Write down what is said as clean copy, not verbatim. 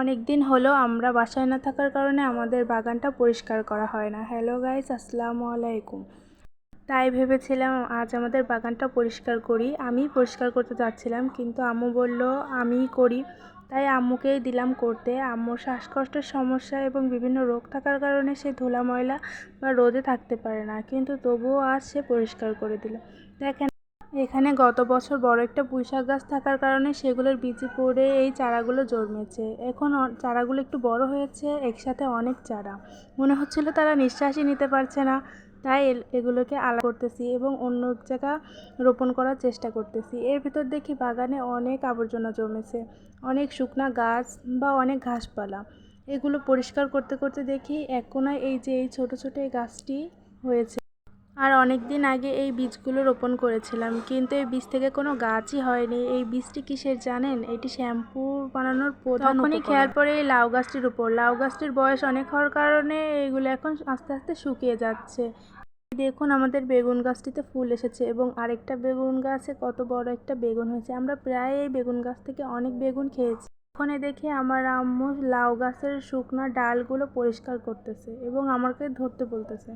অনেক দিন হলো আমরা বাসায় না থাকার কারণে আমাদের বাগানটা পরিষ্কার করা হয় না। হ্যালো গাইস, আসসালামু আলাইকুম। তাই ভেবেছিলাম আজ আমাদের বাগানটা পরিষ্কার করি। আমি পরিষ্কার করতে যাচ্ছিলাম, কিন্তু আম্মু বলল আমিই করি। তাই আম্মুকেই দিলাম করতে। আম্মুর শ্বাসকষ্টের সমস্যা এবং বিভিন্ন রোগ থাকার কারণে সে ধুলা ময়লা বা রোদে থাকতে পারে না, কিন্তু তবুও আজ সে পরিষ্কার করে দিল। দেখেন, এখানে গত বছর বড় একটা পুঁইশাক গাছ থাকার কারণে সেগুলোর বীজে পড়ে এই চারাগুলো জন্মেছে। এখন চারাগুলো একটু বড় হয়েছে, একসাথে অনেক চারা। মনে হচ্ছিল তারা নিঃশ্বাসই নিতে পারছে না। তাই এগুলোকে আলাদা করতেছি এবং অন্য এক জায়গা রোপণ করার চেষ্টা করতেছি। এর ভিতর দেখি বাগানে অনেক আবর্জনা জমেছে, অনেক শুকনা গাছ বা অনেক ঘাসপালা। এগুলো পরিষ্কার করতে করতে দেখি এক কোনায় এই ছোট ছোট এই গাছটি হয়েছে। আর অনেক দিন আগে এই বীজগুলো রোপণ করেছিলাম, কিন্তু এই বীজ থেকে কোনো গাছই হয়নি। এই বীজটি কিসের জানেন? এটি শ্যাম্পু বানানোর প্রধান উপকরণ। তখনই খেয়াল পড়ে এই লাউ গাছটির উপর। লাউ গাছটির বয়স অনেক হওয়ার কারণে এগুলো এখন আস্তে আস্তে শুকিয়ে যাচ্ছে। দেখুন, আমাদের বেগুন গাছটিতে ফুল এসেছে এবং আরেকটা বেগুন গাছে কত বড় একটা বেগুন হয়েছে। আমরা প্রায় এই বেগুন গাছ থেকে অনেক বেগুন খেয়েছি। ওখানে দেখে আমার আম্মু লাউ গাছের শুকনো ডালগুলো পরিষ্কার করতেছে এবং আমাকে ধরতে বলতেছে।